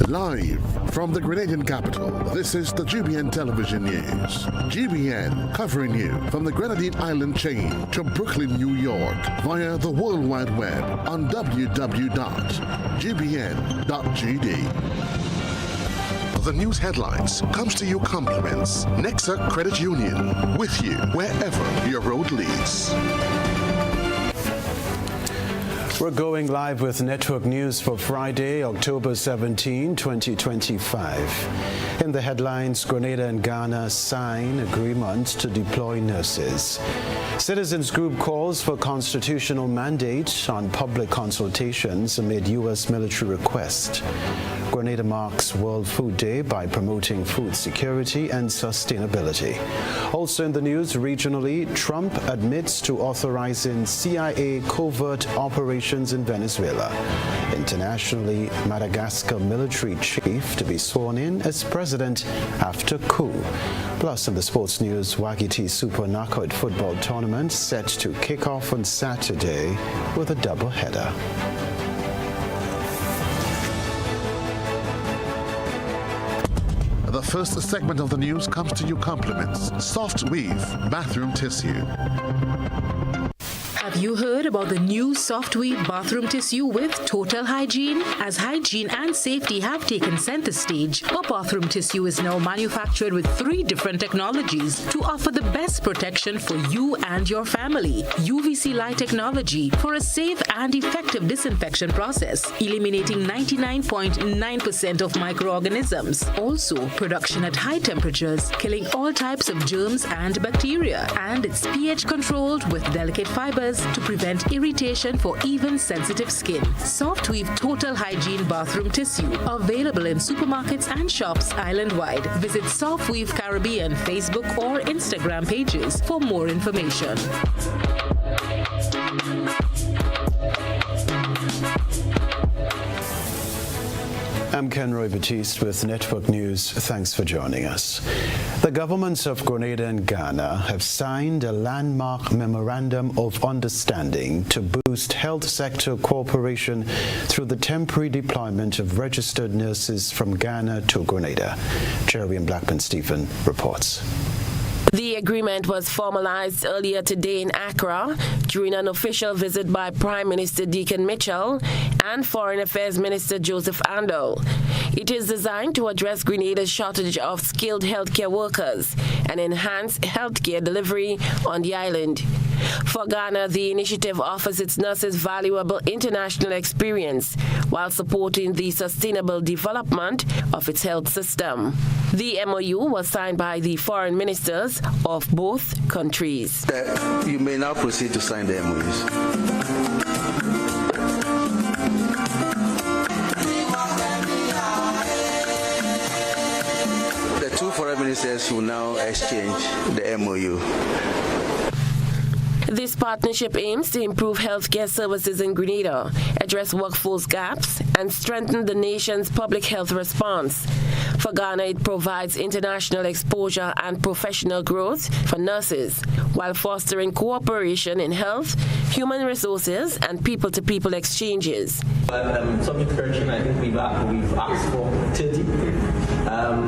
Live from the Grenadian capital, this is the GBN television news. GBN covering you from the Grenadine Island chain to Brooklyn, New York via the World Wide Web on www.gbn.gd. The news headlines comes to you compliments Nexa Credit Union, with you wherever your road leads. We're going live with Network News for Friday, October 17, 2025. In the headlines, Grenada and Ghana sign agreement to deploy nurses. Citizens Group calls for constitutional mandate on public consultations amid U.S. military request. Grenada marks World Food Day by promoting food security and sustainability. Also in the news, regionally, Trump admits to authorizing CIA covert operations in Venezuela. Internationally, Madagascar military chief to be sworn in as president after coup. Plus, in the sports news, Wagiti Super Knockout football tournament set to kick off on Saturday with a doubleheader. The first segment of the news comes to you compliments Soft Weave bathroom tissue. Have you heard about the new Soft Weave bathroom tissue with total hygiene? As hygiene and safety have taken center stage, our bathroom tissue is now manufactured with 3 different technologies to offer the best protection for you and your family. UVC light technology for a safe and effective disinfection process, eliminating 99.9% of microorganisms. Also, production at high temperatures, killing all types of germs and bacteria. And it's pH controlled with delicate fibers to prevent irritation for even sensitive skin. Soft Weave Total Hygiene Bathroom Tissue, available in supermarkets and shops island-wide. Visit Soft Weave Caribbean Facebook or Instagram pages for more information. I'm Kenroy Baptiste with Network News. Thanks for joining us. The governments of Grenada and Ghana have signed a landmark memorandum of understanding to boost health sector cooperation through the temporary deployment of registered nurses from Ghana to Grenada. Jerry and Blackman Stephen reports. The agreement was formalized earlier today in Accra during an official visit by Prime Minister Deacon Mitchell and Foreign Affairs Minister Joseph Ando. It is designed to address Grenada's shortage of skilled healthcare workers and enhance healthcare delivery on the island. For Ghana, the initiative offers its nurses valuable international experience while supporting the sustainable development of its health system. The MOU was signed by the foreign ministers of both countries. You may now proceed to sign the MOUs. The 2 foreign ministers will now exchange the MOU. This partnership aims to improve healthcare services in Grenada, address workforce gaps, and strengthen the nation's public health response. For Ghana, it provides international exposure and professional growth for nurses, while fostering cooperation in health, human resources, and people-to-people exchanges. Subject to correction, I think we've asked for 30.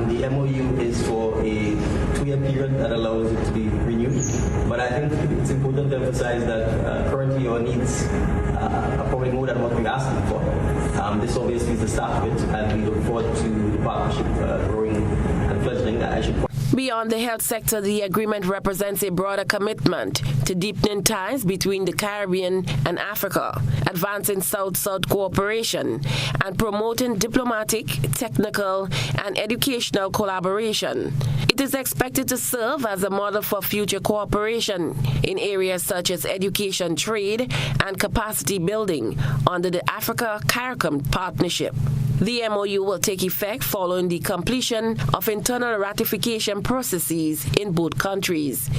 The MOU is for a 2-year period that allows it to be renewed. But I think it's important to emphasize that currently our needs are probably more than what we're asking for. This obviously is the start of it, and we look forward to the partnership growing and fledgling. Beyond the health sector, the agreement represents a broader commitment to deepening ties between the Caribbean and Africa, advancing South-South cooperation, and promoting diplomatic, technical, and educational collaboration. It is expected to serve as a model for future cooperation in areas such as education, trade, and capacity building under the Africa-CARICOM partnership. The MOU will take effect following the completion of internal ratification processes in both countries.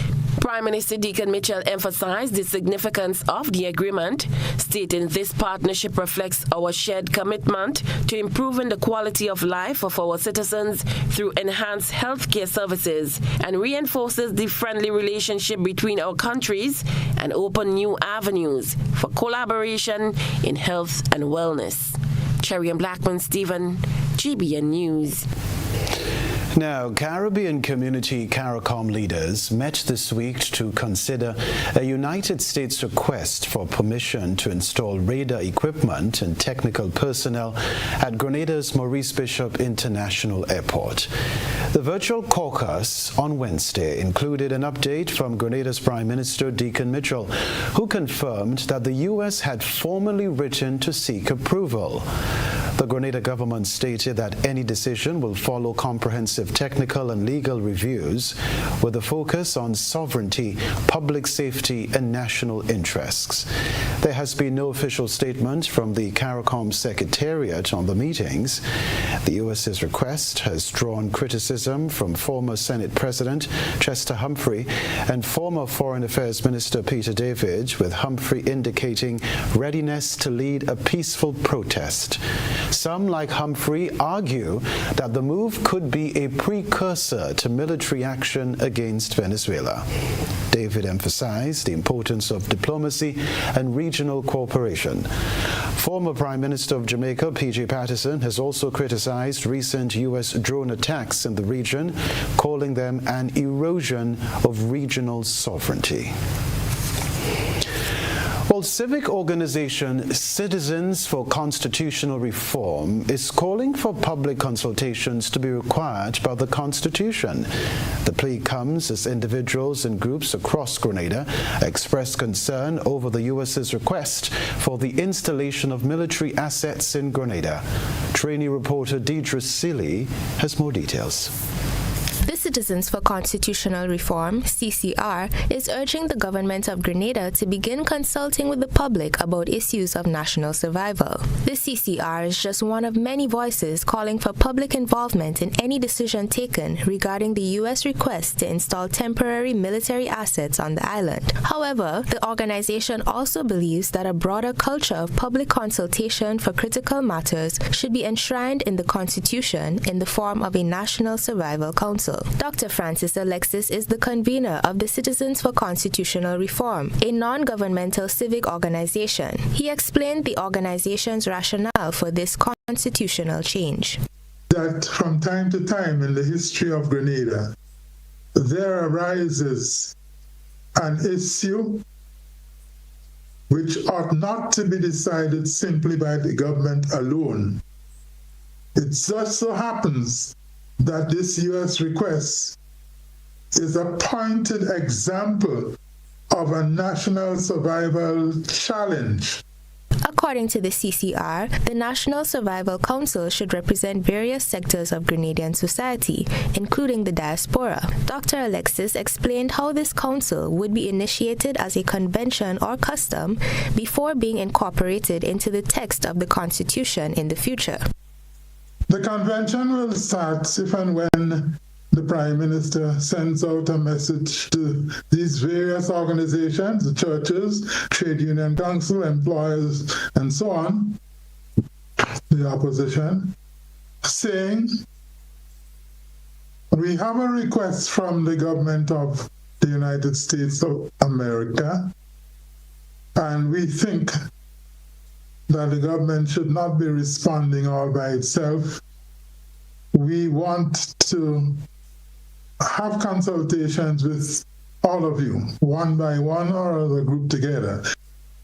Prime Minister Deacon Mitchell emphasized the significance of the agreement, stating this partnership reflects our shared commitment to improving the quality of life of our citizens through enhanced healthcare services and reinforces the friendly relationship between our countries and open new avenues for collaboration in health and wellness. Cherry and Blackman Stephen, GBN News. Now, Caribbean community CARICOM leaders met this week to consider a United States request for permission to install radar equipment and technical personnel at Grenada's Maurice Bishop International Airport. The virtual caucus on Wednesday included an update from Grenada's Prime Minister Deacon Mitchell, who confirmed that the U.S. had formally written to seek approval. The Grenada government stated that any decision will follow comprehensive technical and legal reviews with a focus on sovereignty, public safety, and national interests. There has been no official statement from the CARICOM Secretariat on the meetings. The U.S.'s request has drawn criticism from former Senate President Chester Humphrey and former Foreign Affairs Minister Peter David, with Humphrey indicating readiness to lead a peaceful protest. Some, like Humphrey, argue that the move could be a precursor to military action against Venezuela. David emphasized the importance of diplomacy and regional cooperation. Former Prime Minister of Jamaica, P.J. Patterson, has also criticized recent U.S. drone attacks in the region, calling them an erosion of regional sovereignty. Well, civic organization Citizens for Constitutional Reform is calling for public consultations to be required by the Constitution. The plea comes as individuals and groups across Grenada express concern over the U.S.'s request for the installation of military assets in Grenada. Trainee reporter Deidre Seeley has more details. The Citizens for Constitutional Reform, CCR, is urging the government of Grenada to begin consulting with the public about issues of national survival. The CCR is just one of many voices calling for public involvement in any decision taken regarding the U.S. request to install temporary military assets on the island. However, the organization also believes that a broader culture of public consultation for critical matters should be enshrined in the Constitution in the form of a National Survival Council. Dr. Francis Alexis is the convener of the Citizens for Constitutional Reform, a non-governmental civic organization. He explained the organization's rationale for this constitutional change. That from time to time in the history of Grenada, there arises an issue which ought not to be decided simply by the government alone. It just so happens that this U.S. request is a pointed example of a national survival challenge. According to the CCR, the National Survival Council should represent various sectors of Grenadian society, including the diaspora. Dr. Alexis explained how this council would be initiated as a convention or custom before being incorporated into the text of the Constitution in the future. The convention will start if and when the Prime Minister sends out a message to these various organizations, the churches, trade union council, employers, and so on, the opposition, saying, we have a request from the government of the United States of America, and we think that the government should not be responding all by itself. We want to have consultations with all of you, one by one or as a group together.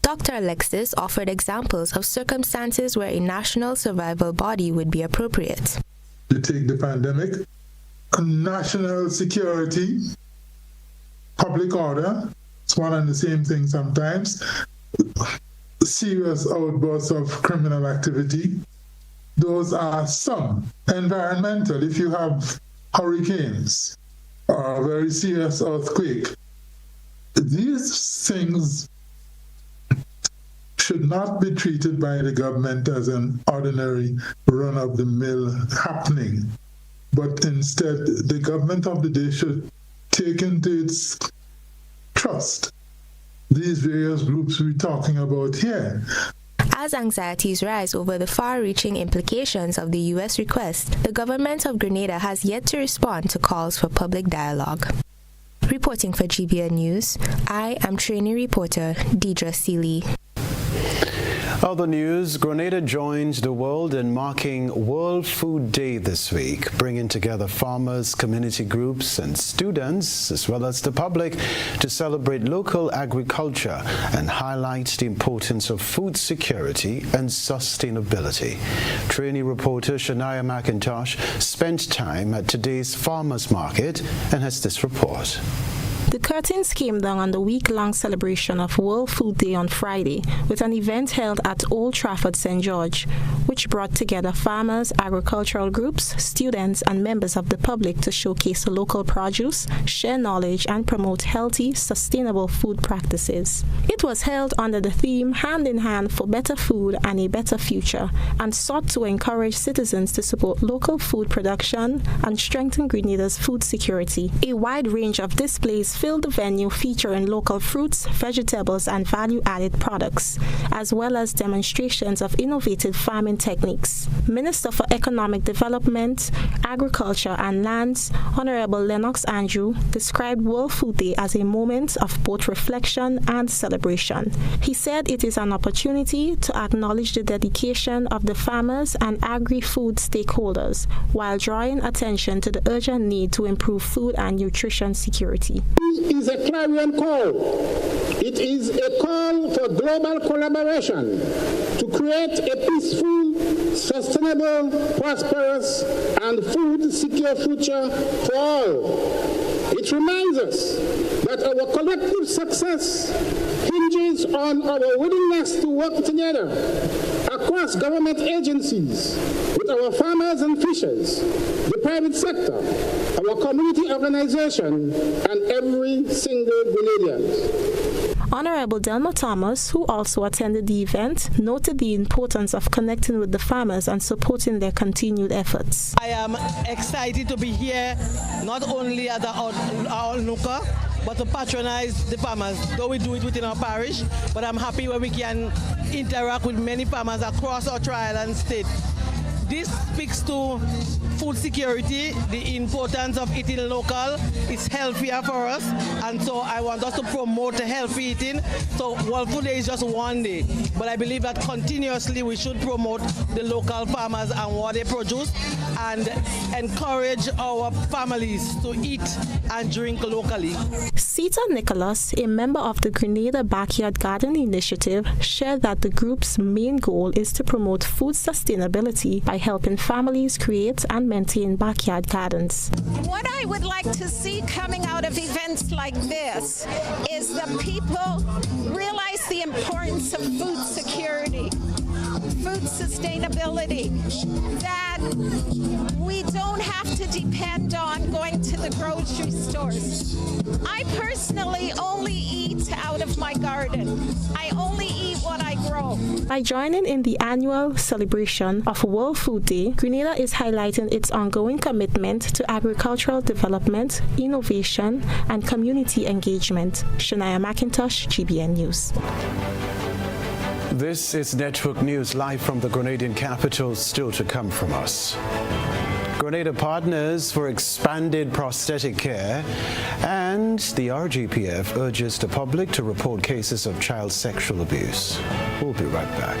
Dr. Alexis offered examples of circumstances where a national survival body would be appropriate. You take the pandemic, national security, public order, it's one and the same thing sometimes, serious outbursts of criminal activity. Those are some. Environmental, if you have hurricanes or a very serious earthquake, these things should not be treated by the government as an ordinary run-of-the-mill happening, but instead the government of the day should take into its trust these various groups we're talking about here. As anxieties rise over the far-reaching implications of the U.S. request, the government of Grenada has yet to respond to calls for public dialogue. Reporting for GBN News, I am trainee reporter Deidre Seeley. Other news, Grenada joins the world in marking World Food Day this week, bringing together farmers, community groups and students, as well as the public, to celebrate local agriculture and highlight the importance of food security and sustainability. Trainee reporter Shania McIntosh spent time at today's farmers market and has this report. The curtains came down on the week-long celebration of World Food Day on Friday with an event held at Old Trafford, St. George, which brought together farmers, agricultural groups, students, and members of the public to showcase local produce, share knowledge, and promote healthy, sustainable food practices. It was held under the theme Hand in Hand for Better Food and a Better Future and sought to encourage citizens to support local food production and strengthen Grenada's food security. A wide range of displays filled the venue featuring local fruits, vegetables, and value-added products, as well as demonstrations of innovative farming techniques. Minister for Economic Development, Agriculture and Lands, Honorable Lennox Andrew, described World Food Day as a moment of both reflection and celebration. He said it is an opportunity to acknowledge the dedication of the farmers and agri-food stakeholders, while drawing attention to the urgent need to improve food and nutrition security. Is a clarion call. It is a call for global collaboration to create a peaceful, sustainable, prosperous, and food-secure future for all. It reminds us that our collective success hinges on our willingness to work together across government agencies, with our farmers and fishers, the private sector, our community organization, and every single Grenadian. Honorable Delma Thomas, who also attended the event, noted the importance of connecting with the farmers and supporting their continued efforts. I am excited to be here, not only as our onlooker, but to patronize the farmers. Though we do it within our parish, but I'm happy when we can interact with many farmers across our tri-island state. This speaks to food security, the importance of eating local. It's healthier for us, and so I want us to promote healthy eating. So World Food Day is just one day, but I believe that continuously we should promote the local farmers and what they produce and encourage our families to eat and drink locally. Sita Nicholas, a member of the Grenada Backyard Garden Initiative, shared that the group's main goal is to promote food sustainability by helping families create and maintain backyard gardens. What I would like to see coming out of events like this is that people realize the importance of food security, food sustainability, that we don't have to depend on going to the grocery stores. I personally only eat out of my garden. I only eat what I grow. By joining in the annual celebration of World Food Day, Grenada is highlighting its ongoing commitment to agricultural development, innovation, and community engagement. Shania McIntosh, GBN News. This is Network News live from the Grenadian capital, still to come from us. Grenada partners for expanded prosthetic care, and the RGPF urges the public to report cases of child sexual abuse. We'll be right back.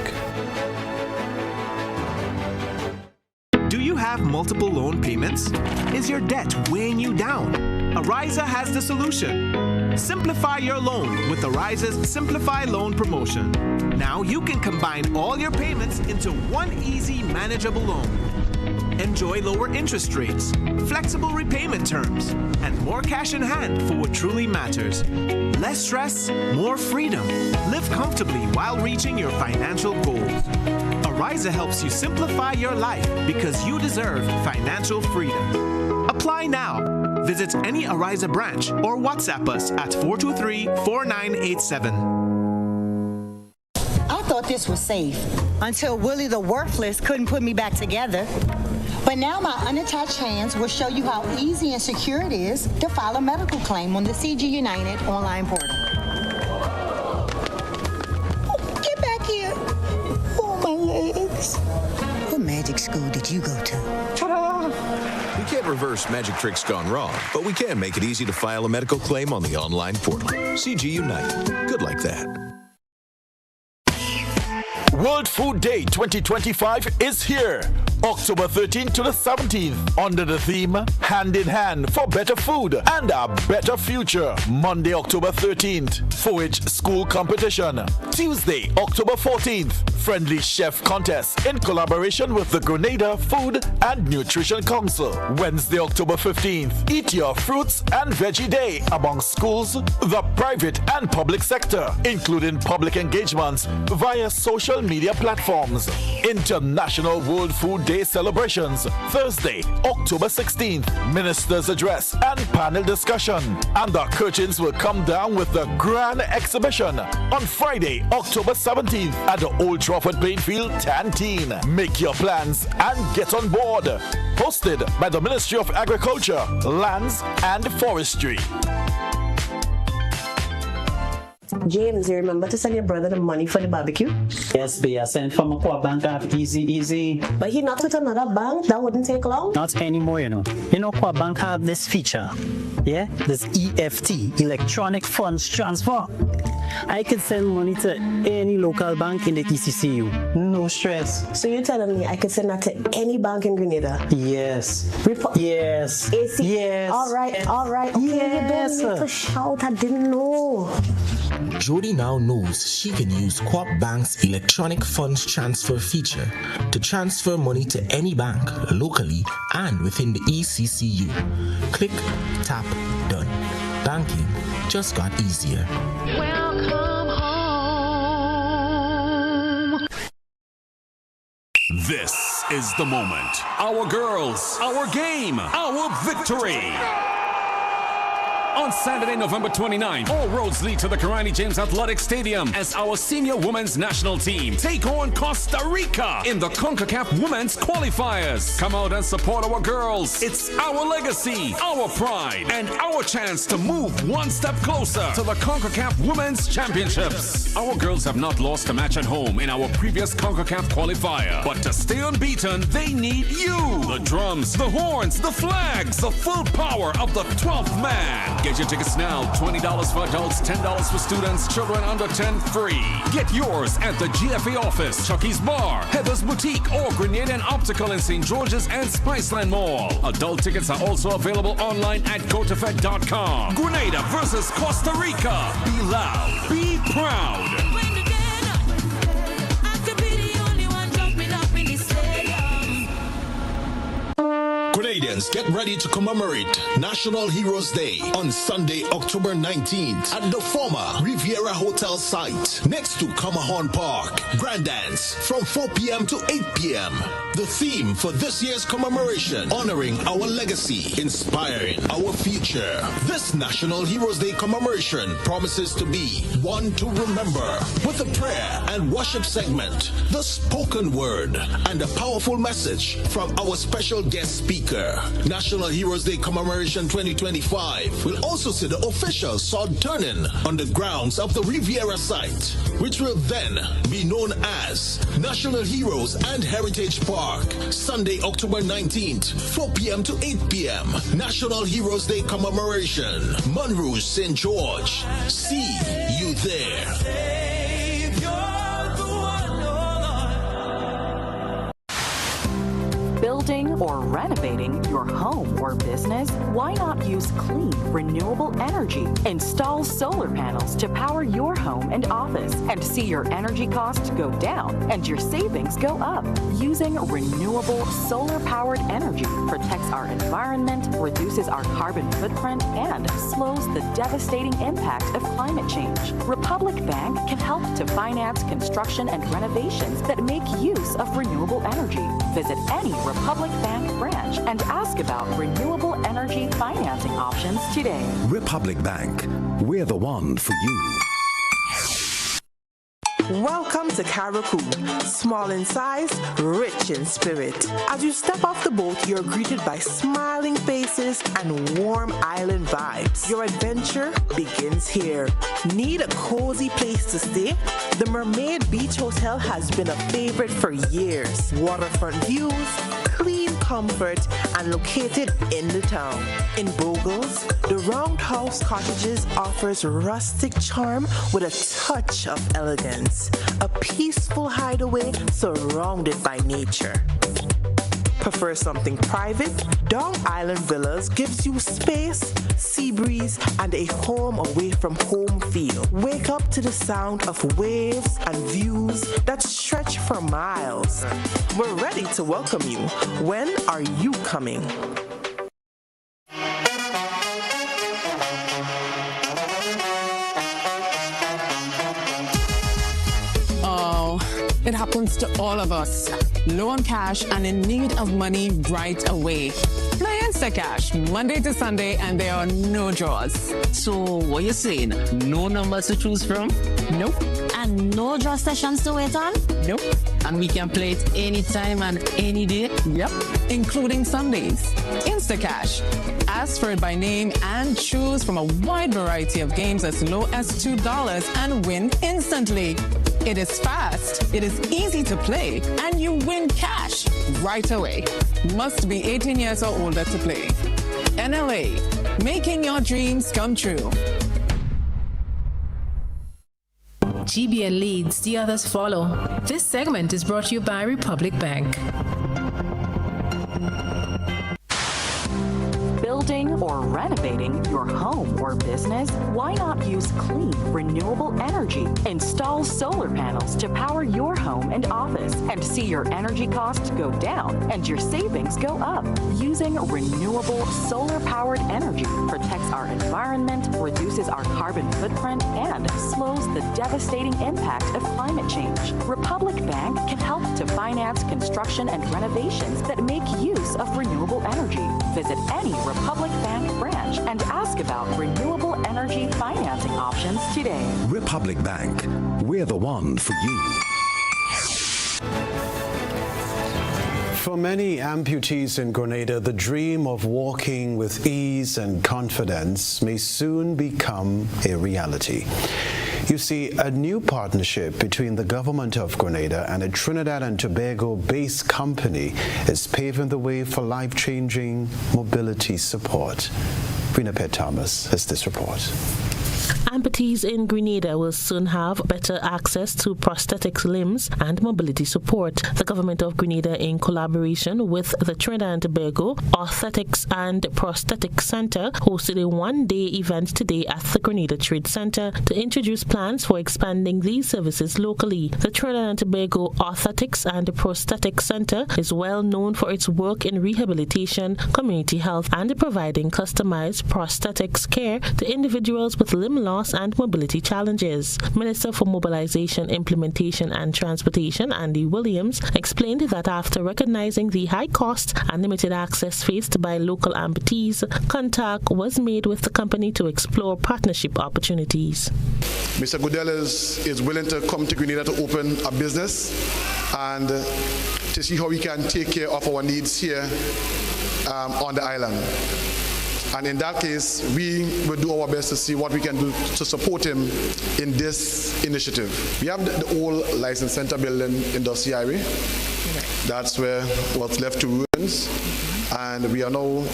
Do you have multiple loan payments? Is your debt weighing you down? Ariza has the solution. Simplify your loan with Ariza's Simplify Loan promotion. Now you can combine all your payments into one easy, manageable loan. Enjoy lower interest rates, flexible repayment terms, and more cash in hand for what truly matters. Less stress, more freedom. Live comfortably while reaching your financial goals. Ariza helps you simplify your life because you deserve financial freedom. Apply now. Visit any Ariza branch or WhatsApp us at 423-4987. I thought this was safe until Willie the Worthless couldn't put me back together. But now my unattached hands will show you how easy and secure it is to file a medical claim on the CG United online portal. Oh, get back here. Oh, my legs. What magic school did you go to? Ta-da! We can't reverse magic tricks gone wrong, but we can make it easy to file a medical claim on the online portal. CG United. Good like that. World Food Day 2025 is here. October 13th to the 17th under the theme Hand in Hand for Better Food and a Better Future. Monday, October 13th, 4-H School Competition. Tuesday, October 14th, Friendly Chef Contest in collaboration with the Grenada Food and Nutrition Council. Wednesday, October 15th, Eat Your Fruits and Veggie Day among schools, the private and public sector, including public engagements via social media platforms. International World Food Day celebrations. Thursday, October 16th, Minister's Address and panel discussion. And the curtains will come down with the grand exhibition on Friday, October 17th at the Old Trafford Plainfield Canteen. Make your plans and get on board. Hosted by the Ministry of Agriculture, Lands and Forestry. James, you remember to send your brother the money for the barbecue? Yes, B. I sent from a bank app, easy. But he not with another bank? That wouldn't take long? Not anymore, you know. You know, Qua Bank have this feature. Yeah? This EFT, Electronic Funds Transfer. I could send money to any local bank in the ECCU. No stress. So you're telling me I could send that to any bank in Grenada? Yes. Yes. AC? Yes. All right. Okay, yes. You don't need to shout. I didn't know. Jody now knows she can use Co-op Bank's electronic funds transfer feature to transfer money to any bank locally and within the ECCU. Click, tap, done. Banking just got easier. Welcome home. This is the moment. Our girls, our game, our victory. On Saturday, November 29th, all roads lead to the Karani James Athletic Stadium as our senior women's national team take on Costa Rica in the CONCACAF Women's Qualifiers. Come out and support our girls. It's our legacy, our pride, and our chance to move one step closer to the CONCACAF Women's Championships. Our girls have not lost a match at home in our previous CONCACAF qualifier, but to stay unbeaten, they need you. The drums, the horns, the flags, the full power of the 12th man. Get your tickets now. $20 for adults, $10 for students, children under 10 free. Get yours at the GFA office, Chucky's Bar, Heather's Boutique, or Grenadian Optical in St. George's and Spiceland Mall. Adult tickets are also available online at gotofed.com. Grenada versus Costa Rica. Be loud. Be proud. Grenadians, get ready to commemorate National Heroes Day on Sunday, October 19th at the former Riviera Hotel site next to Camahorn Park. Grand dance from 4 p.m. to 8 p.m. The theme for this year's commemoration, honoring our legacy, inspiring our future. This National Heroes Day commemoration promises to be one to remember with a prayer and worship segment, the spoken word, and a powerful message from our special guest speaker. National Heroes Day Commemoration 2025 will also see the official sword turning on the grounds of the Riviera site, which will then be known as National Heroes and Heritage Park. Sunday, October 19th, 4 p.m. to 8 p.m. National Heroes Day Commemoration. Monrouge, St. George. See you there. Building or renovating your home or business? Why not use clean, renewable energy? Install solar panels to power your home and office and see your energy costs go down and your savings go up. Using renewable solar-powered energy protects our environment, reduces our carbon footprint, and slows the devastating impact of climate change. Republic Bank can help to finance construction and renovations that make use of renewable energy. Visit any Republic Bank branch and ask about renewable energy financing options today. Republic Bank, we're the one for you. Welcome to Caribou, small in size, rich in spirit. As you step off the boat, you're greeted by smiling faces and warm island vibes. Your adventure begins here. Need a cozy place to stay? The Mermaid Beach Hotel has been a favorite for years. Waterfront views, clean comfort, and located in the town. In Bogles, the Roundhouse Cottages offers rustic charm with a touch of elegance. A peaceful hideaway surrounded by nature. Prefer something private? Dong Island Villas gives you space, sea breeze, and a home away from home feel. Wake up to the sound of waves and views that stretch for miles. We're ready to welcome you. When are you coming? It happens to all of us. Low on cash and in need of money right away. Play Instacash Monday to Sunday and there are no draws. So what you saying? No numbers to choose from? Nope. And no draw sessions to wait on? Nope. And we can play it anytime and any day? Yep. Including Sundays. Instacash. Ask for it by name and choose from a wide variety of games as low as $2 and win instantly. It is fast, it is easy to play, and you win cash right away. Must be 18 years or older to play. NLA, making your dreams come true. GBN leads, the others follow. This segment is brought to you by Republic Bank. Building or renovating your home or business? Why not use clean, renewable energy? Install solar panels to power your home and office and see your energy costs go down and your savings go up. Using renewable solar-powered energy protects our environment, reduces our carbon footprint, and slows the devastating impact of climate change. Republic Bank can help to finance construction and renovations that make use of renewable energy. Visit any Republic Bank branch and ask about renewable energy financing options today. Republic Bank, we're the one for you. For many amputees in Grenada, the dream of walking with ease and confidence may soon become a reality. You see, a new partnership between the government of Grenada and a Trinidad and Tobago-based company is paving the way for life-changing mobility support. Rena Pet Thomas has this report. Amputees in Grenada will soon have better access to prosthetic limbs and mobility support. The government of Grenada, in collaboration with the Trinidad and Tobago Orthotics and Prosthetic Center, hosted a one-day event today at the Grenada Trade Center to introduce plans for expanding these services locally. The Trinidad and Tobago Orthotics and Prosthetic Center is well known for its work in rehabilitation, community health, and providing customized prosthetics care to individuals with limb loss and mobility challenges. Minister for Mobilization, Implementation and Transportation, Andy Williams, explained that after recognizing the high costs and limited access faced by local amputees, contact was made with the company to explore partnership opportunities. Mr. Goodell is willing to come to Grenada to open a business and to see how we can take care of our needs here on the island. And in that case, we will do our best to see what we can do to support him in this initiative. We have the old license center building in Dusty Highway. That's where what's left to ruins. And we are now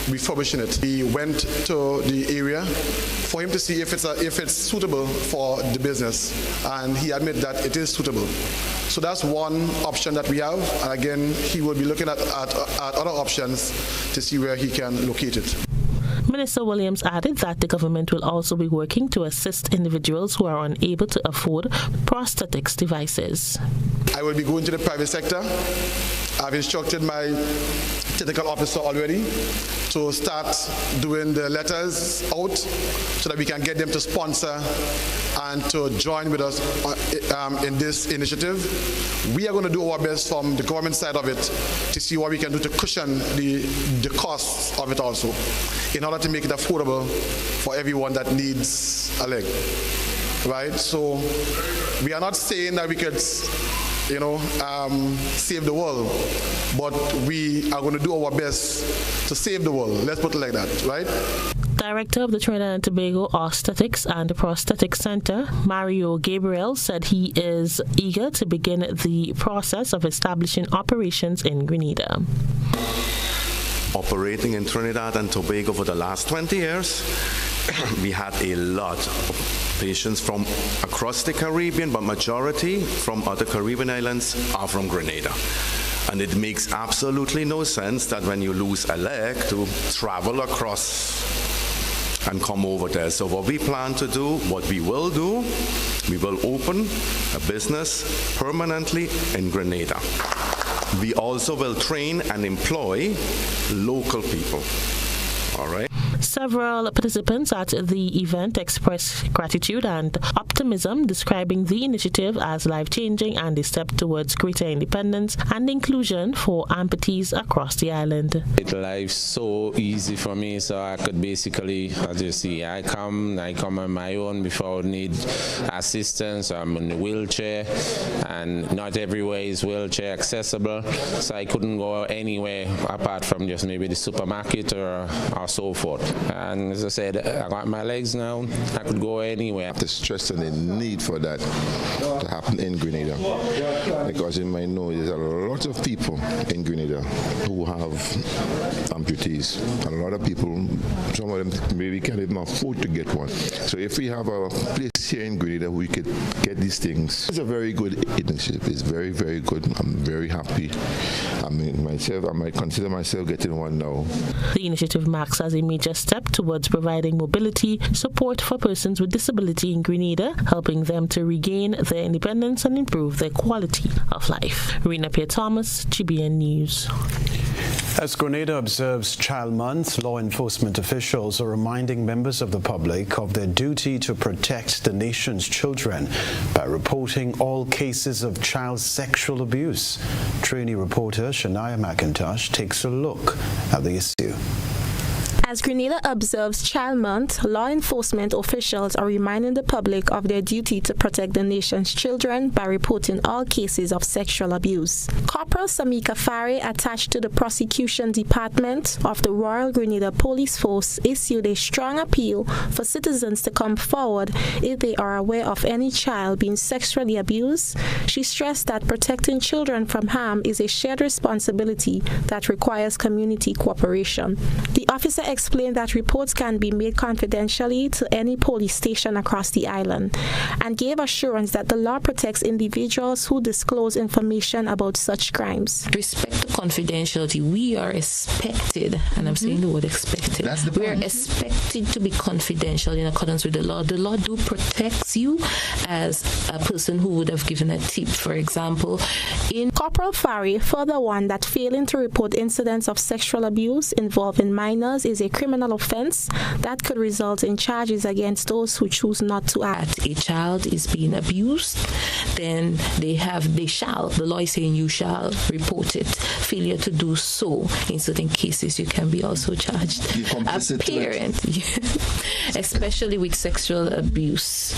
refurbishing it. We went to the area for him to see if it's suitable for the business. And he admitted that it is suitable. So that's one option that we have. And again, he will be looking at other options to see where he can locate it. Minister Williams added that the government will also be working to assist individuals who are unable to afford prosthetics devices. I will be going to the private sector. I've instructed my technical officer already to start doing the letters out so that we can get them to sponsor and to join with us in this initiative. We are going to do our best from the government side of it to see what we can do to cushion the costs of it also, in order to make it affordable for everyone that needs a leg. Right? So we are not saying that we could save the world, but we are going to do our best to save the world. Let's put it like that, right? Director of the Trinidad and Tobago Orthotics and Prosthetic Center, Mario Gabriel, said he is eager to begin the process of establishing operations in Grenada. Operating in Trinidad and Tobago for the last 20 years, we had a lot Patients from across the Caribbean, but majority from other Caribbean islands are from Grenada. And it makes absolutely no sense that when you lose a leg to travel across and come over there. So what we plan to do, what we will do, we will open a business permanently in Grenada. We also will train and employ local people. All right. Several participants at the event expressed gratitude and optimism, describing the initiative as life-changing and a step towards greater independence and inclusion for amputees across the island. Life's so easy for me, so I could basically, as you see, I come on my own before I need assistance. I'm in a wheelchair, and not everywhere is wheelchair accessible, so I couldn't go anywhere apart from just maybe the supermarket or so forth. And as I said, I got my legs now, I could go anywhere. The stress and the need for that to happen in Grenada, because you might know there's a lot of people in Grenada who have amputees. A lot of people, some of them maybe can't even afford to get one. So if we have a place here in Grenada we could get these things, it's a very good initiative. It's very, very good. I'm very happy. I mean, myself, I might consider myself getting one now. The initiative marks as a major step towards providing mobility support for persons with disability in Grenada, helping them to regain their independence and improve their quality of life. Rena Pierre-Thomas, GBN News. As Grenada observes Child Month, law enforcement officials are reminding members of the public of their duty to protect the nation's children by reporting all cases of child sexual abuse. Trainee reporter Shania McIntosh takes a look at the issue. As Grenada observes Child Month, law enforcement officials are reminding the public of their duty to protect the nation's children by reporting all cases of sexual abuse. Corporal Samika Fare, attached to the Prosecution Department of the Royal Grenada Police Force, issued a strong appeal for citizens to come forward if they are aware of any child being sexually abused. She stressed that protecting children from harm is a shared responsibility that requires community cooperation. The officer explained that reports can be made confidentially to any police station across the island and gave assurance that the law protects individuals who disclose information about such crimes. Respect to confidentiality. We are expected, and I'm saying the word expected, we are expected to be confidential in accordance with the law. The law do protects you as a person who would have given a tip, for example. Corporal Fari further warned that failing to report incidents of sexual abuse involving minors is a criminal offense that could result in charges against those who choose not to act. A child is being abused, then the law is saying you shall report it. Failure to do so, in certain cases, you can be also charged. A parent, especially with sexual abuse.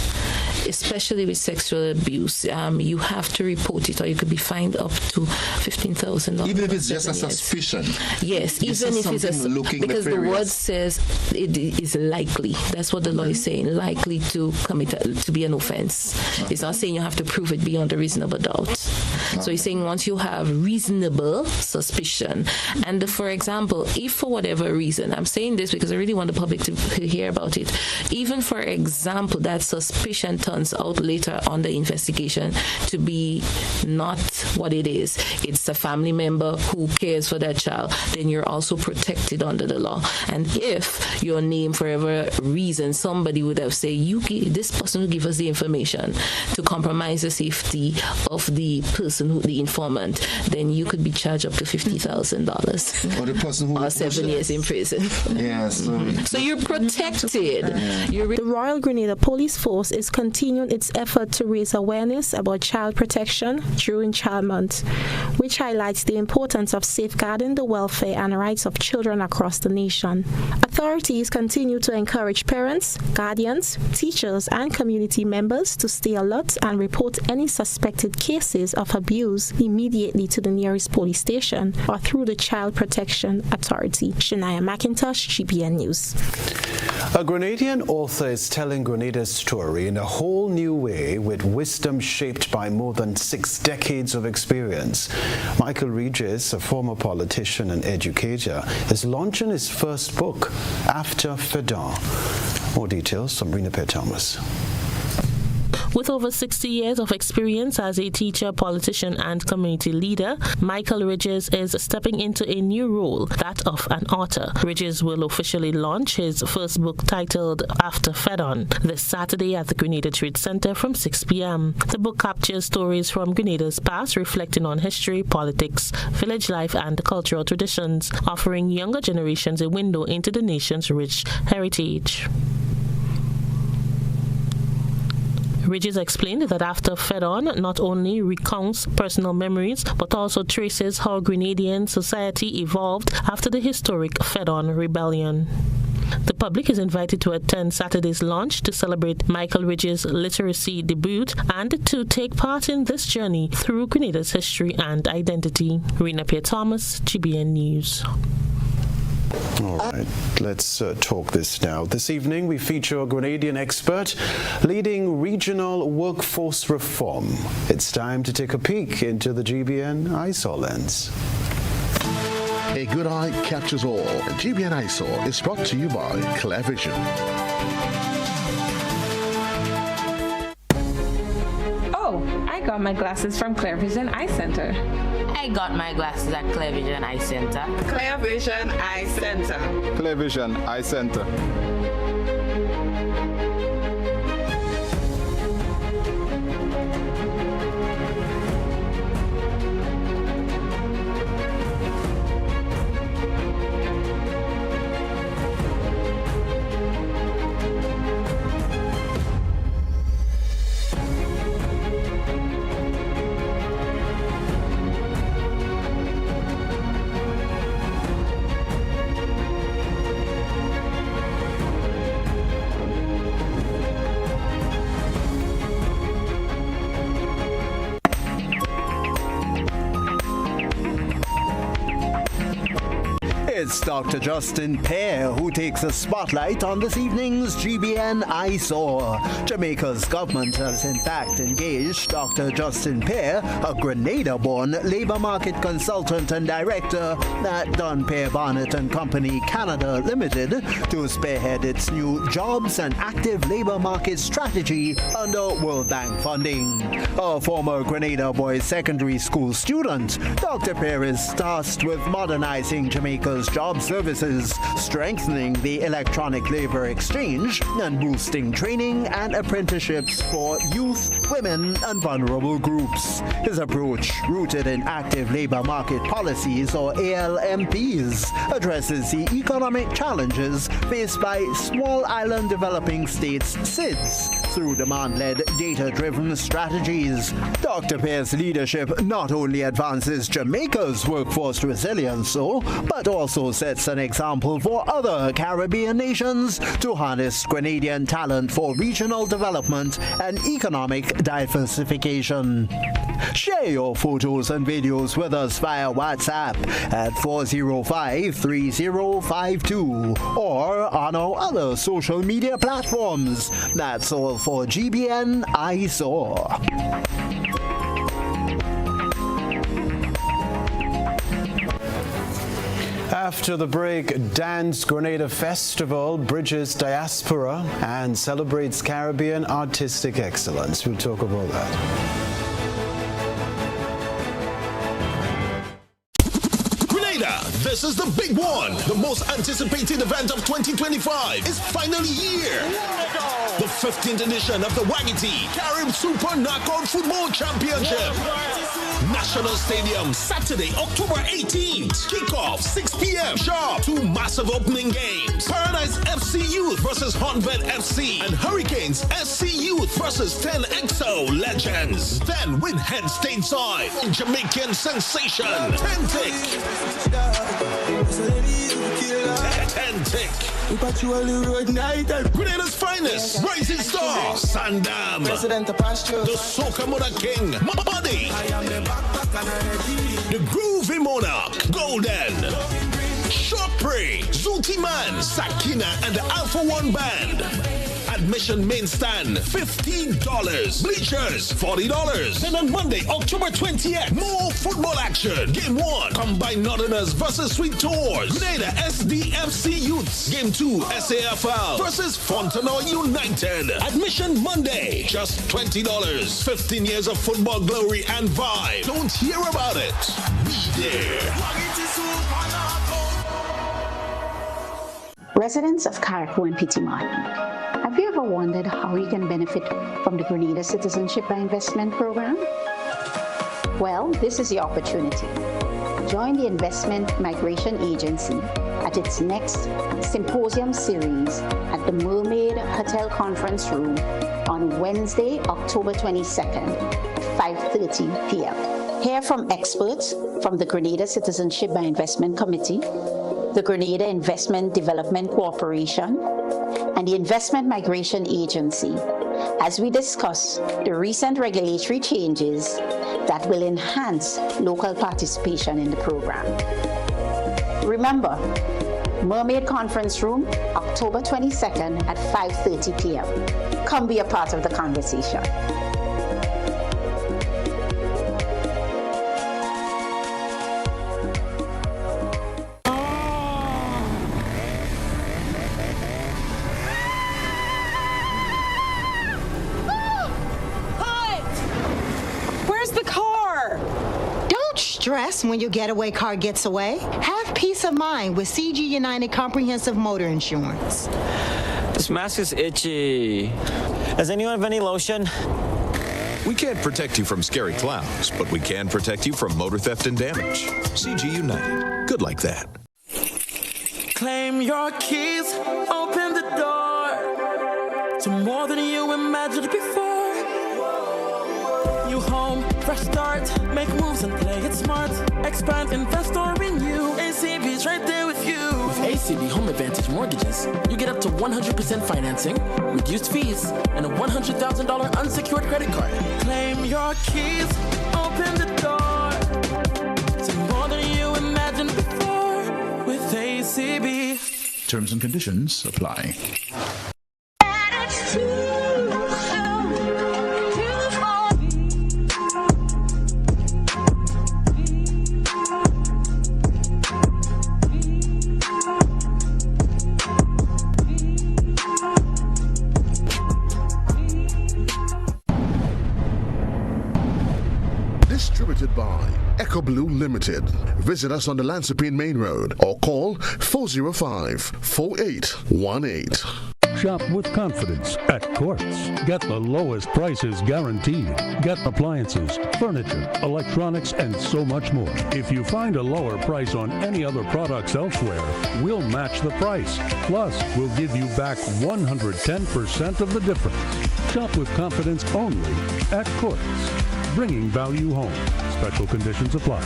You have to report it, or you could be fined up to $15,000. Even if it's just a suspicion. Yes, even if it's because the word says it is likely. That's what the law is saying. Likely to commit to be an offense. It's not saying you have to prove it beyond a reasonable doubt. So he's saying once you have reasonable suspicion, and for example, if for whatever reason, I'm saying this because I really want the public to hear about it. Even for example, that suspicion turns out later on the investigation to be not what it is. It's a family member who cares for that child. Then you're also protected under the law. And if your name, for whatever reason, somebody would have said, this person will give us the information to compromise the safety of the person, the informant, then you could be charged up to $50,000 or the person who or 7 years in prison. Yes. So you're protected. The Royal Grenada Police Force is continuing its effort to raise awareness about child protection during Child Month, which highlights the importance of safeguarding the welfare and rights of children across the nation. Authorities continue to encourage parents, guardians, teachers, and community members to stay alert and report any suspected cases of abuse immediately to the nearest police station or through the Child Protection Authority. Shania McIntosh, GBN News. A Grenadian author is telling Grenada's story in a whole new way with wisdom shaped by more than 6 decades of experience. Michael Regis, a former politician and educator, is launching his first book, After Fedon. More details from Rena Pierre-Thomas. With over 60 years of experience as a teacher, politician, and community leader, Michael Ridges is stepping into a new role, that of an author. Ridges will officially launch his first book titled After Fedon this Saturday at the Grenada Trade Center from 6 p.m. The book captures stories from Grenada's past, reflecting on history, politics, village life, and cultural traditions, offering younger generations a window into the nation's rich heritage. Ridges explained that After Fedon not only recounts personal memories but also traces how Grenadian society evolved after the historic Fedon Rebellion. The public is invited to attend Saturday's launch to celebrate Michael Ridges' literacy debut and to take part in this journey through Grenada's history and identity. Rena Pierre Thomas, GBN News. All right, let's talk this now. This evening, we feature a Grenadian expert leading regional workforce reform. It's time to take a peek into the GBN eyesore lens. A good eye catches all. GBN eyesore is brought to you by Clear Vision. Oh, I got my glasses from Clear Vision Eye Center. I got my glasses at Clear Vision Eye Center. Clear Vision Eye Center. Clear Vision Eye Center. It's Dr. Justin Pear who takes the spotlight on this evening's GBN eyesore. Jamaica's government has in fact engaged Dr. Justin Pear, a Grenada-born labor market consultant and director at Don Pear Barnett and Company Canada Limited, to spearhead its new jobs and active labor market strategy under World Bank funding. A former Grenada Boys Secondary School student, Dr. Pear is tasked with modernizing Jamaica's job services, strengthening the electronic labor exchange, and boosting training and apprenticeships for youth, women, and vulnerable groups. His approach, rooted in active labor market policies, or ALMPs, addresses the economic challenges faced by small island developing states, SIDS, through demand-led, data-driven strategies. Dr. Pear's leadership not only advances Jamaica's workforce resilience, though, but also sets an example for other Caribbean nations to harness Grenadian talent for regional development and economic diversification. Share your photos and videos with us via WhatsApp at 405-3052 or on our other social media platforms. That's all for GBN eyesore. After the break, Dance Grenada Festival bridges diaspora and celebrates Caribbean artistic excellence. We'll talk about that. This is the big one. The most anticipated event of 2025 is finally here. The 15th edition of the Wagiti Carib Super Knockout Football Championship. National Stadium, Saturday, October 18th. Kickoff, 6 p.m. sharp. Two massive opening games. Paradise FC Youth versus Hornvet FC. And Hurricanes SC Youth versus 10XO Legends. Then Windhead stateside. Jamaican sensation. Tentic. Grenada's finest, rising star, Sandam, the Soca Mona King, Buddy, the Groovy Monarch, Golden, Short Prey, Zooty Man, Sakina, and the Alpha One Band. Admission main stand, $15. Bleachers, $40. Then on Monday, October 20th, more football action. Game 1, Combined Northerners versus Sweet Tours. Grenada SDFC Youths. Game 2, SAFL versus Fontenoy United. Admission Monday, just $20. 15 years of football glory and vibe. Don't hear about it. Be there. Residents of Carriacou and Petit Martin, have you ever wondered how you can benefit from the Grenada Citizenship by Investment program? Well, this is your opportunity. Join the Investment Migration Agency at its next symposium series at the Mermaid Hotel Conference Room on Wednesday, October 22nd at 5:30 p.m. Hear from experts from the Grenada Citizenship by Investment Committee, the Grenada Investment Development Corporation, and the Investment Migration Agency as we discuss the recent regulatory changes that will enhance local participation in the program. Remember, Mermaid Conference Room, October 22nd at 5:30 p.m. Come be a part of the conversation. Stress when your getaway car gets away? Have peace of mind with CG United Comprehensive Motor Insurance. This mask is itchy. Does anyone have any lotion? We can't protect you from scary clowns, but we can protect you from motor theft and damage. CG United. Good like that. Claim your keys, open the door to more than you imagined before. You home, fresh start, make moves and play it smart. Expand, invest or renew. ACB's right there with you. With ACB Home Advantage Mortgages, you get up to 100% financing, reduced fees, and a $100,000 unsecured credit card. Claim your keys, open the door to more than you imagined before with ACB. Terms and conditions apply. Distributed by Echo Blue Limited. Visit us on the Lansapine Main Road or call 405-4818. Shop with confidence at Quartz. Get the lowest prices guaranteed. Get appliances, furniture, electronics, and so much more. If you find a lower price on any other products elsewhere, we'll match the price. Plus, we'll give you back 110% of the difference. Shop with confidence only at Quartz. Bringing value home. Special conditions apply.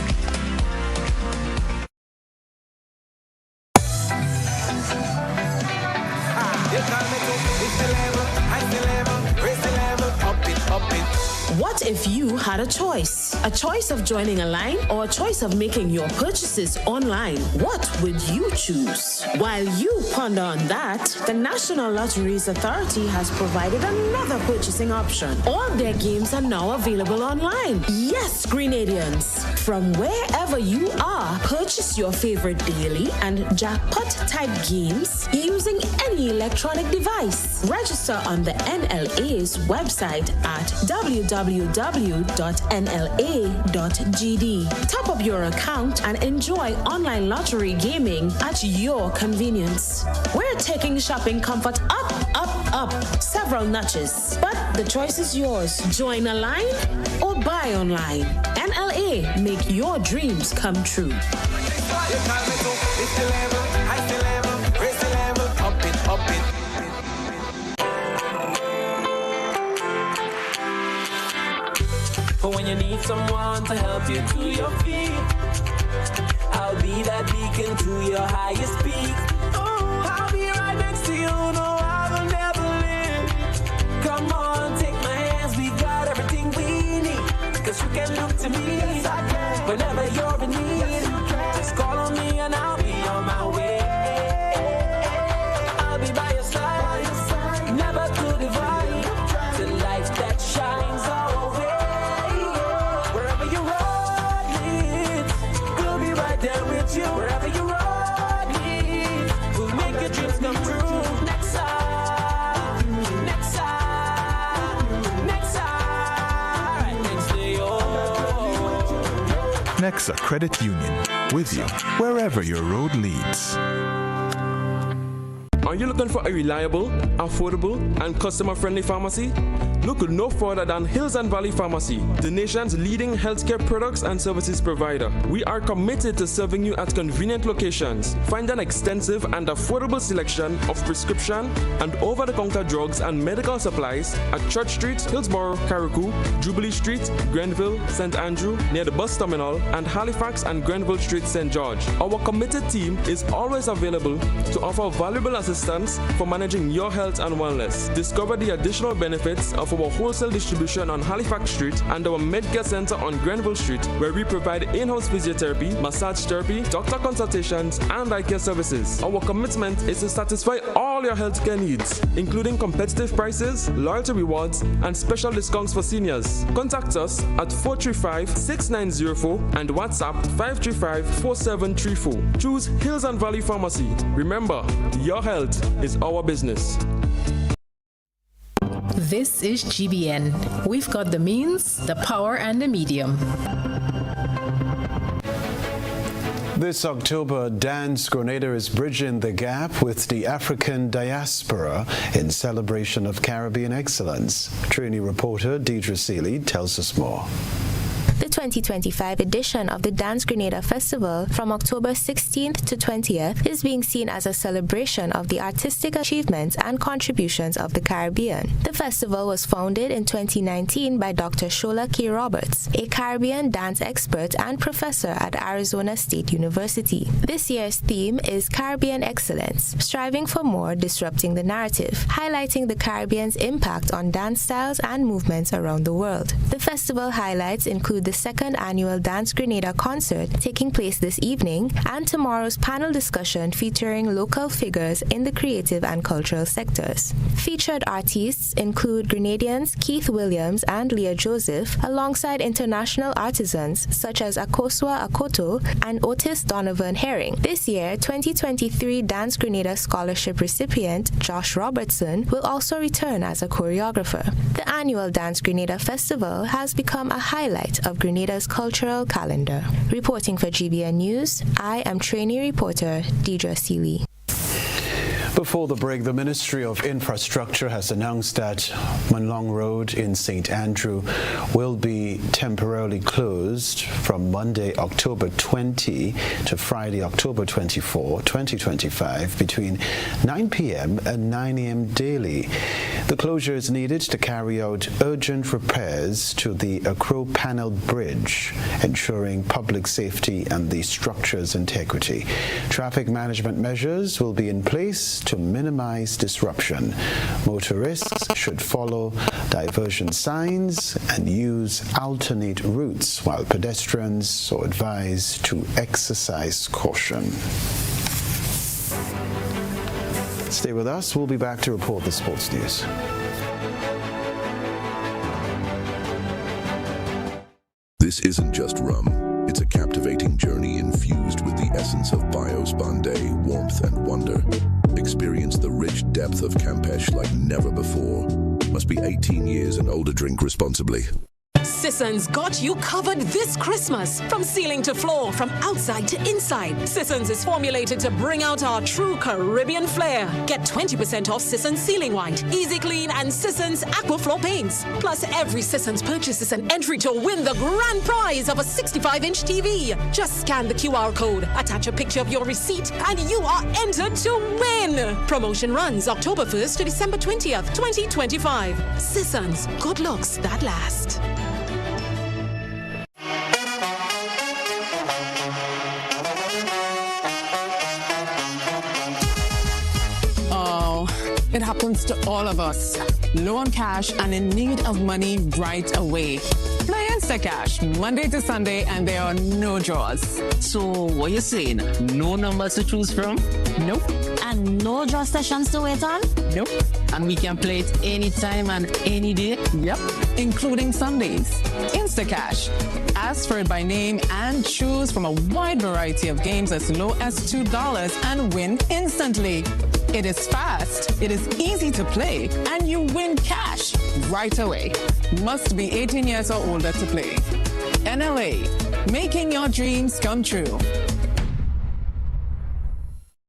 What if you had a choice? A choice of joining a line or a choice of making your purchases online? What would you choose? While you ponder on that, the National Lotteries Authority has provided another purchasing option. All their games are now available online. Yes, Grenadians. From wherever you are, purchase your favorite daily and jackpot type games using any electronic device. Register on the NLA's website at www.nla.gd. Top up your account and enjoy online lottery gaming at your convenience. We're taking shopping comfort up, up, up several notches. But the choice is yours. Join a line or buy online. NLA, make your dreams come true. For when you need someone to help you to your feet, I'll be that beacon to your highest peak. Oh, I'll be right next to you, no, I will never leave. Come on, take my hands, we got everything we need. Cause you can look to me whenever you're in need. Just call on me and I'll be on my way. I'll be by your side, never Nexa Credit Union, with you wherever your road leads. Are you looking for a reliable, affordable, and customer-friendly pharmacy? Look no further than Hills and Valley Pharmacy, the nation's leading healthcare products and services provider. We are committed to serving you at convenient locations. Find an extensive and affordable selection of prescription and over-the-counter drugs and medical supplies at Church Street, Hillsborough, Carriacou, Jubilee Street, Grenville, St. Andrew, near the bus terminal, and Halifax and Grenville Street, St. George. Our committed team is always available to offer valuable assistance for managing your health and wellness. Discover the additional benefits of our wholesale distribution on Halifax Street and our Medcare Center on Grenville Street, where we provide in-house physiotherapy, massage therapy, doctor consultations, and eye care services. Our commitment is to satisfy all your healthcare needs, including competitive prices, loyalty rewards, and special discounts for seniors. Contact us at 435-6904 and WhatsApp 535-4734. Choose Hills and Valley Pharmacy. Remember, your health is our business. This is GBN. We've got the means, the power, and the medium. This October, Dance Grenada is bridging the gap with the African diaspora in celebration of Caribbean excellence. Trini reporter Deidre Seeley tells us more. The 2025 edition of the Dance Grenada Festival from October 16th to 20th is being seen as a celebration of the artistic achievements and contributions of the Caribbean. The festival was founded in 2019 by Dr. Shola K. Roberts, a Caribbean dance expert and professor at Arizona State University. This year's theme is Caribbean Excellence, striving for more, disrupting the narrative, highlighting the Caribbean's impact on dance styles and movements around the world. The festival highlights include the second annual Dance Grenada concert taking place this evening and tomorrow's panel discussion featuring local figures in the creative and cultural sectors. Featured artists include Grenadians Keith Williams and Leah Joseph, alongside international artisans such as Akosua Akoto and Otis Donovan Herring. This year, 2023 Dance Grenada Scholarship recipient Josh Robertson will also return as a choreographer. The annual Dance Grenada Festival has become a highlight of Grenada's cultural calendar. Reporting for GBN News, I am trainee reporter Deidre Seeley. Before the break, the Ministry of Infrastructure has announced that Manlong Road in St. Andrew will be temporarily closed from Monday, October 20 to Friday, October 24, 2025, between 9 p.m. and 9 a.m. daily. The closure is needed to carry out urgent repairs to the Accro Panel Bridge, ensuring public safety and the structure's integrity. Traffic management measures will be in place to minimize disruption. Motorists should follow diversion signs and use alternate routes, while pedestrians are advised to exercise caution. Stay with us. We'll be back to report the sports news. This isn't just rum. It's a captivating journey infused with the essence of Bios Bombay, warmth and wonder. Experience the rich depth of Campeche like never before. Must be 18 years and older. Drink responsibly. Sisson's got you covered this Christmas. From ceiling to floor, from outside to inside, Sisson's is formulated to bring out our true Caribbean flair. Get 20% off Sisson's Ceiling White, Easy Clean, and Sisson's Aquaflow paints. Plus, every Sisson's purchase is an entry to win the grand prize of a 65-inch TV. Just scan the QR code, attach a picture of your receipt, and you are entered to win. Promotion runs October 1st to December 20th, 2025. Sisson's, good looks that last. It happens to all of us. Low on cash and in need of money right away. Play Instacash Monday to Sunday and there are no draws. So what you saying? No numbers to choose from? Nope. And no draw sessions to wait on? Nope. And we can play it anytime and any day? Yep. Including Sundays. Instacash. Ask for it by name and choose from a wide variety of games as low as $2 and win instantly. It is fast, it is easy to play, and you win cash right away. Must be 18 years or older to play. NLA, making your dreams come true.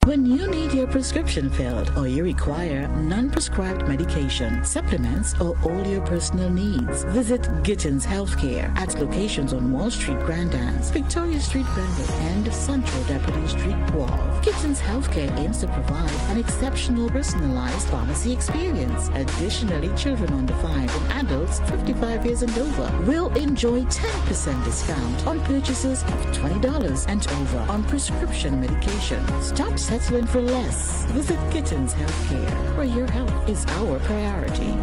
When you need your prescription filled or you require non-prescribed medication, supplements, or all your personal needs, visit Gittins Healthcare at locations on Wall Street, Grand Anse, Victoria Street, Brentwood, and Central Deputy Street, Wall. Gittins Healthcare aims to provide an exceptional personalized pharmacy experience. Additionally, children under 5 and adults 55 years and over will enjoy 10% discount on purchases of $20 and over on prescription medication. Stop settling for less. Visit Gittins Healthcare, where your health is our priority.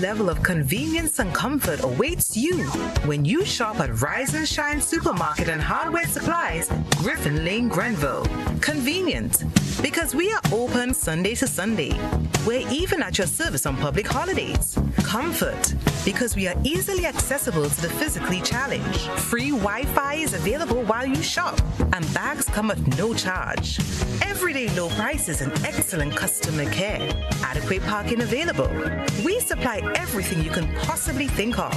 Level of convenience and comfort awaits you when you shop at Rise and Shine Supermarket and Hardware Supplies, Griffin Lane, Grenville. Convenient, because we are open Sunday to Sunday. We're even at your service on public holidays. Comfort, because we are easily accessible to the physically challenged. Free Wi-Fi is available while you shop, and bags come at no charge. Everyday low prices and excellent customer care. Adequate parking available. We supply everything you can possibly think of.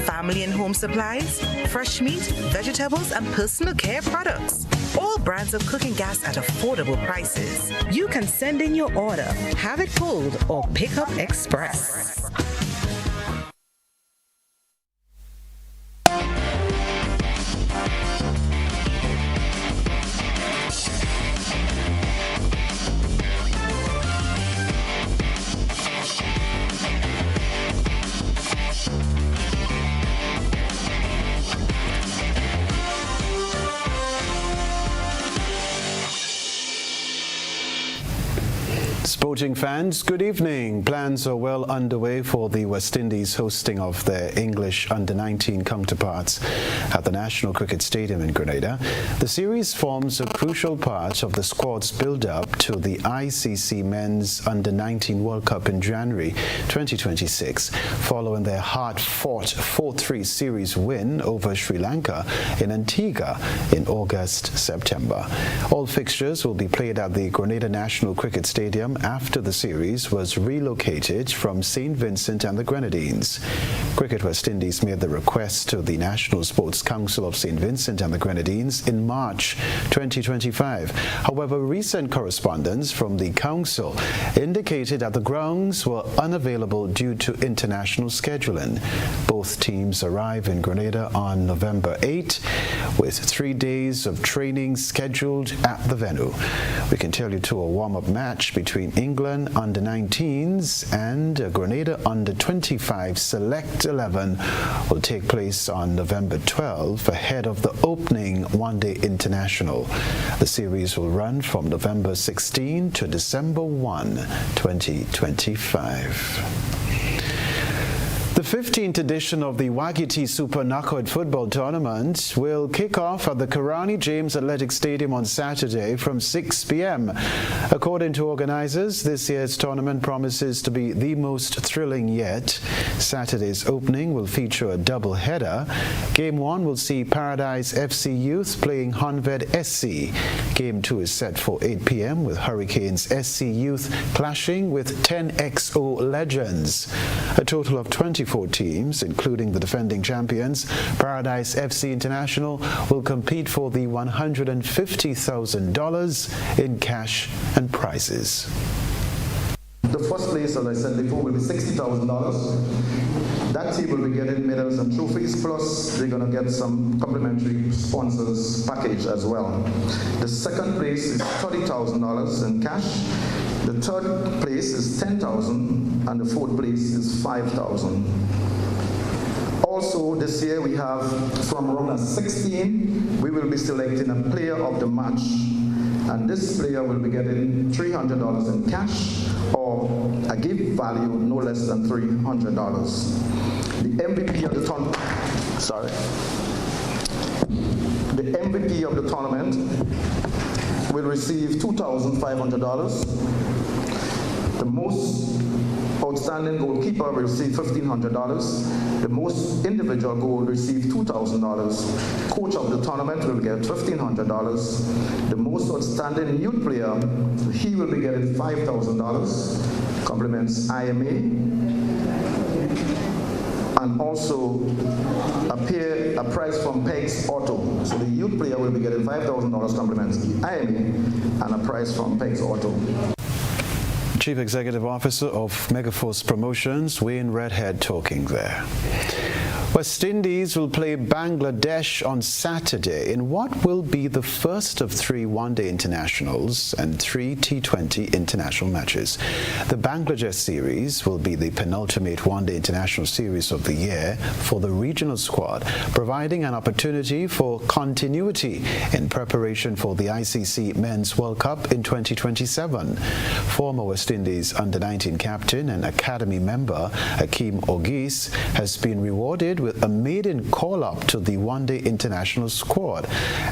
Family and home supplies, fresh meat, vegetables, and personal care products. All brands of cooking gas at affordable prices. You can send in your order, have it pulled, or pick up express. Sporting fans, good evening. Plans are well underway for the West Indies hosting of their English under-19 counterparts at the National Cricket Stadium in Grenada. The series forms a crucial part of the squad's build-up to the ICC Men's Under-19 World Cup in January 2026, following their hard-fought 4-3 series win over Sri Lanka in Antigua in August-September. All fixtures will be played at the Grenada National Cricket Stadium after the series was relocated from St. Vincent and the Grenadines. Cricket West Indies made the request to the National Sports Council of St. Vincent and the Grenadines in March 2025. However, recent correspondence from the council indicated that the grounds were unavailable due to international scheduling. Both teams arrive in Grenada on November 8, with 3 days of training scheduled at the venue. We can tell you to a warm-up match between England under-19s and Grenada under-25 Select 11 will take place on November 12 ahead of the opening one-day international. The series will run from November 16 to December 1, 2025. The 15th edition of the Wagiti Super Knockout Football Tournament will kick off at the Karani James Athletic Stadium on Saturday from 6 p.m. According to organizers, this year's tournament promises to be the most thrilling yet. Saturday's opening will feature a double-header. Game 1 will see Paradise FC Youth playing Honved SC. Game 2 is set for 8 p.m. with Hurricanes SC Youth clashing with 10XO Legends. A total of 24 teams, including the defending champions, Paradise FC International, will compete for the $150,000 in cash and prizes. The first place, as I said before, will be $60,000. That team will be getting medals and trophies, plus they're going to get some complimentary sponsors package as well. The second place is $30,000 in cash. The third place is $10,000, and the fourth place is $5,000. Also, this year we have, from round of 16, we will be selecting a player of the match, and this player will be getting $300 in cash, or a gift value no less than $300. The MVP of the tournament, the MVP of the tournament will receive $2,500. The most outstanding goalkeeper will receive $1,500. The most individual goal will receive $2,000. Coach of the tournament will get $1,500. The most outstanding youth player, he will be getting $5,000. compliments IMA, and also a prize from Pegs Auto. So the youth player will be getting $5,000 compliments IMA and a prize from Pegs Auto. Chief Executive Officer of Megaforce Promotions, Wayne Redhead, talking there. West Indies will play Bangladesh on Saturday in what will be the first of 3 one-day internationals and 3 T20 international matches. The Bangladesh series will be the penultimate one-day international series of the year for the regional squad, providing an opportunity for continuity in preparation for the ICC Men's World Cup in 2027. Former West Indies under-19 captain and academy member Hakeem Ogis has been rewarded with a maiden call-up to the one-day international squad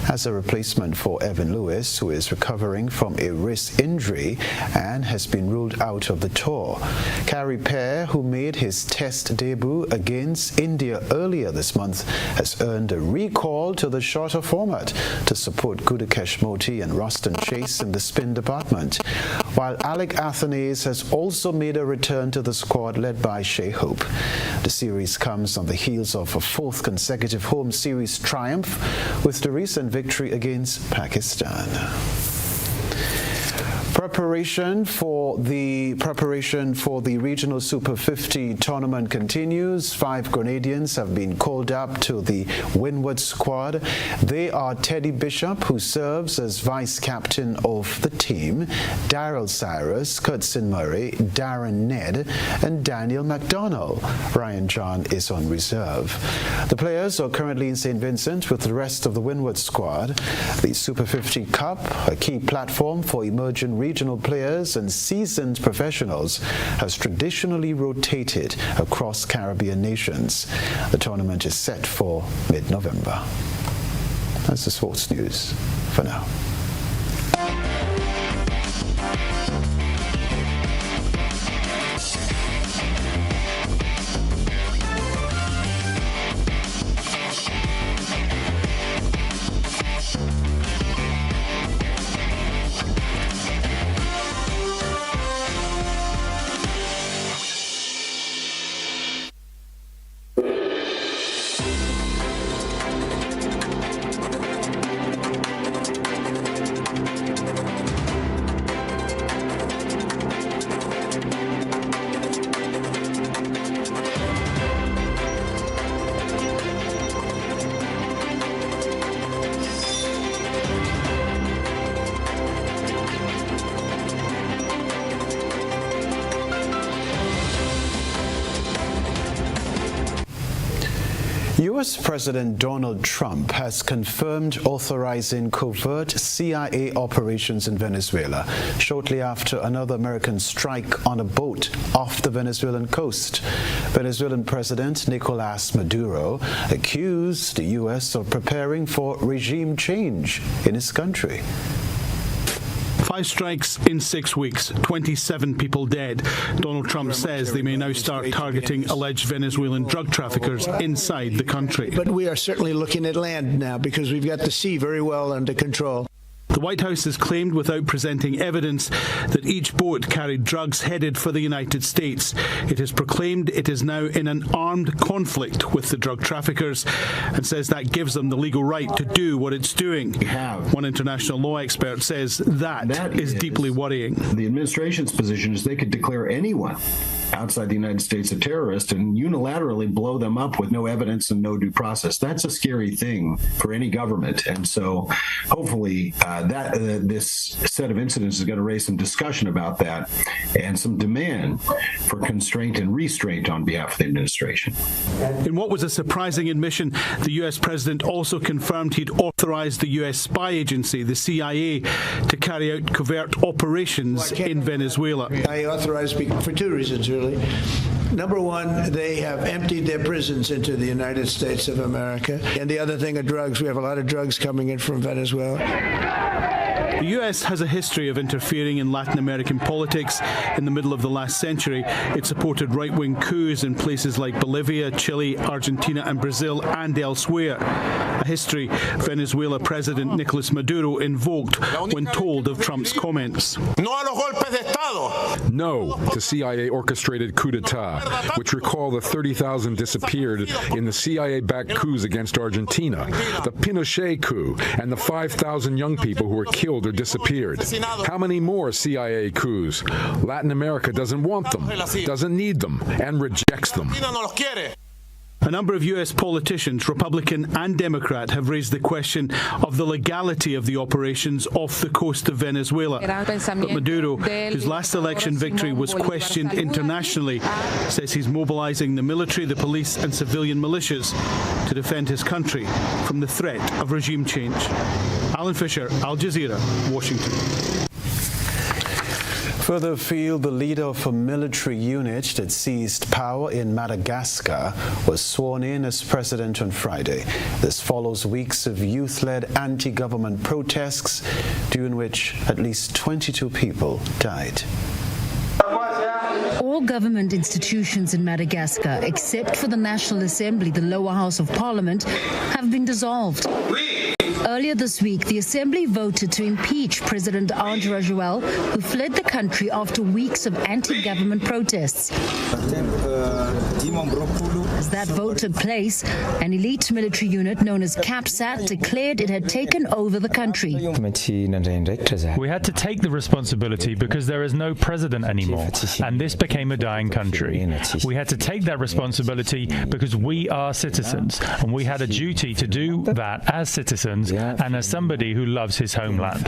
as a replacement for Evan Lewis, who is recovering from a wrist injury and has been ruled out of the tour. Carey Pear, who made his test debut against India earlier this month, has earned a recall to the shorter format to support Gudakesh Moti and Ruston Chase in the spin department, while Alec Athanaze has also made a return to the squad led by Shea Hope. The series comes on the heels of a 4th consecutive home series triumph with the recent victory against Pakistan. Preparation for the regional Super 50 tournament continues. 5 Grenadians have been called up to the Windward squad. They are Teddy Bishop, who serves as vice captain of the team, Daryl Cyrus, Kurtzin Murray, Darren Ned, and Daniel McDonnell. Ryan John is on reserve. The players are currently in St. Vincent with the rest of the Windward squad. The Super 50 Cup, a key platform for emerging regional players and seasoned professionals, has traditionally rotated across Caribbean nations. The tournament is set for mid-November. That's the sports news for now. U.S. President Donald Trump has confirmed authorizing covert CIA operations in Venezuela shortly after another American strike on a boat off the Venezuelan coast. Venezuelan President Nicolas Maduro accused the U.S. of preparing for regime change in his country. 5 strikes in 6 weeks, 27 people dead. Donald Trump says they may now start targeting alleged Venezuelan drug traffickers inside the country. But we are certainly looking at land now because we've got the sea very well under control. The White House has claimed, without presenting evidence, that each boat carried drugs headed for the United States. It has proclaimed it is now in an armed conflict with the drug traffickers and says that gives them the legal right to do what it's doing. One international law expert says that is deeply worrying. The administration's position is they could declare anyone outside the United States a terrorist and unilaterally blow them up with no evidence and no due process. That's a scary thing for any government. And so hopefully this set of incidents is going to raise some discussion about that and some demand for constraint and restraint on behalf of the administration. In what was a surprising admission, the U.S. president also confirmed he'd authorized the U.S. spy agency, the CIA, to carry out covert operations in Venezuela. I authorized for 2 reasons, really. Number one, they have emptied their prisons into the United States of America. And the other thing are drugs. We have a lot of drugs coming in from Venezuela. The U.S. has a history of interfering in Latin American politics. In the middle of the last century, it supported right-wing coups in places like Bolivia, Chile, Argentina and Brazil and elsewhere. A history Venezuela President Nicolas Maduro invoked when told of Trump's comments. No to CIA-orchestrated coup d'etat, which recall the 30,000 disappeared in the CIA-backed coups against Argentina, the Pinochet coup, and the 5,000 young people who were killed or disappeared. How many more CIA coups? Latin America doesn't want them, doesn't need them, and rejects them. A number of U.S. politicians, Republican and Democrat, have raised the question of the legality of the operations off the coast of Venezuela. But Maduro, whose last election victory was questioned internationally, says he's mobilizing the military, the police and civilian militias to defend his country from the threat of regime change. Alan Fisher, Al Jazeera, Washington. Further afield, the leader of a military unit that seized power in Madagascar was sworn in as president on Friday. This follows weeks of youth-led anti-government protests, during which at least 22 people died. All government institutions in Madagascar, except for the National Assembly, the lower house of parliament, have been dissolved. Earlier this week, the Assembly voted to impeach President Andry Rajoelina, who fled the country after weeks of anti-government protests. As that vote took place, an elite military unit known as CAPSAT declared it had taken over the country. We had to take the responsibility because there is no president anymore, and this became a dying country. We had to take that responsibility because we are citizens, and we had a duty to do that as citizens and as somebody who loves his homeland.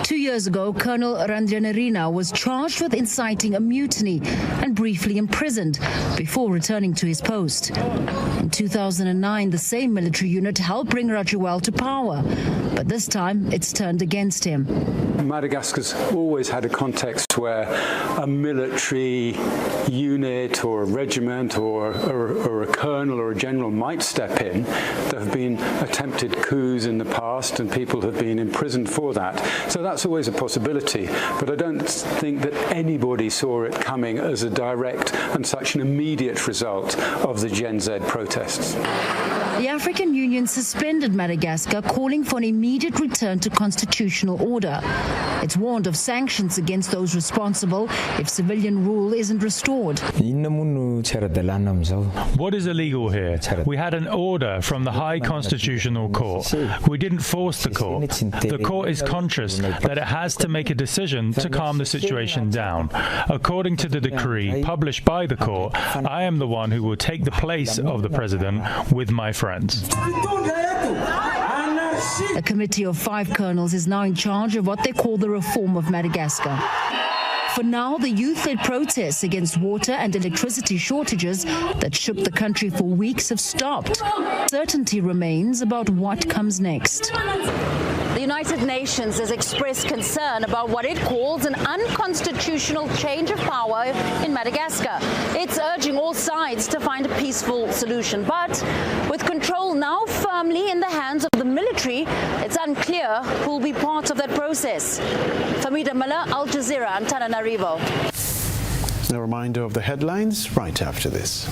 2 years ago, Colonel Randrianarina was charged with inciting a mutiny and briefly imprisoned before returning to his post. In 2009, the same military unit helped bring Rajoelina to power, but this time it's turned against him. Madagascar's always had a context where a military unit or a regiment or a colonel or a general might step in. There have been attempted coups in the past and people have been imprisoned for that. So that's always a possibility, but I don't think that anybody saw it coming as a direct and such an immediate result of the Gen Z protests. The African Union suspended Madagascar, calling for an immediate return to constitutional order. It's warned of sanctions against those responsible if civilian rule isn't restored. What is illegal here? We had an order from the High Constitutional Court. We didn't force the court. The court is conscious that it has to make a decision to calm the situation down. According to the decree published by the court, I am the one who will take the place of the president with my friends. A committee of 5 colonels is now in charge of what they call the reform of Madagascar. For now, the youth-led protests against water and electricity shortages that shook the country for weeks have stopped. Uncertainty remains about what comes next. The United Nations has expressed concern about what it calls an unconstitutional change of power in Madagascar. It's urging all sides to find a peaceful solution. But with control now firmly in the hands of the military, it's unclear who will be part of that process. Famida Miller, Al Jazeera, Antananarivo. A reminder of the headlines right after this.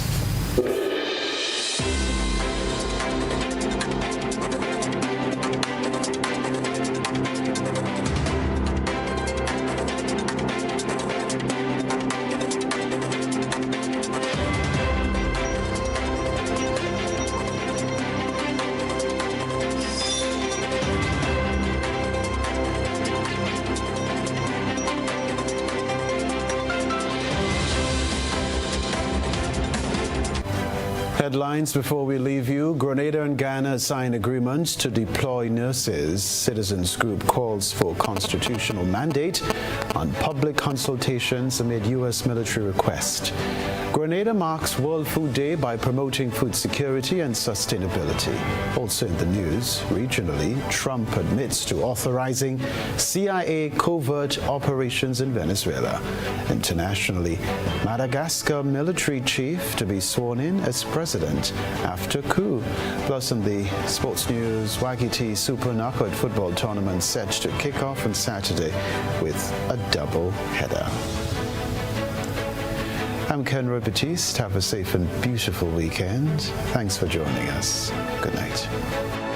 Headlines before we leave you. Grenada and Ghana sign agreements to deploy nurses. Citizens group calls for constitutional mandate on public consultations amid U.S. military request. Grenada marks World Food Day by promoting food security and sustainability. Also in the news, regionally, Trump admits to authorizing CIA covert operations in Venezuela. Internationally, Madagascar military chief to be sworn in as president after coup. Plus in the sports news, Wagiti Super Knockout football tournament set to kick off on Saturday with a double header. I'm Kenroy, Baptiste. Have a safe and beautiful weekend. Thanks for joining us. Good night.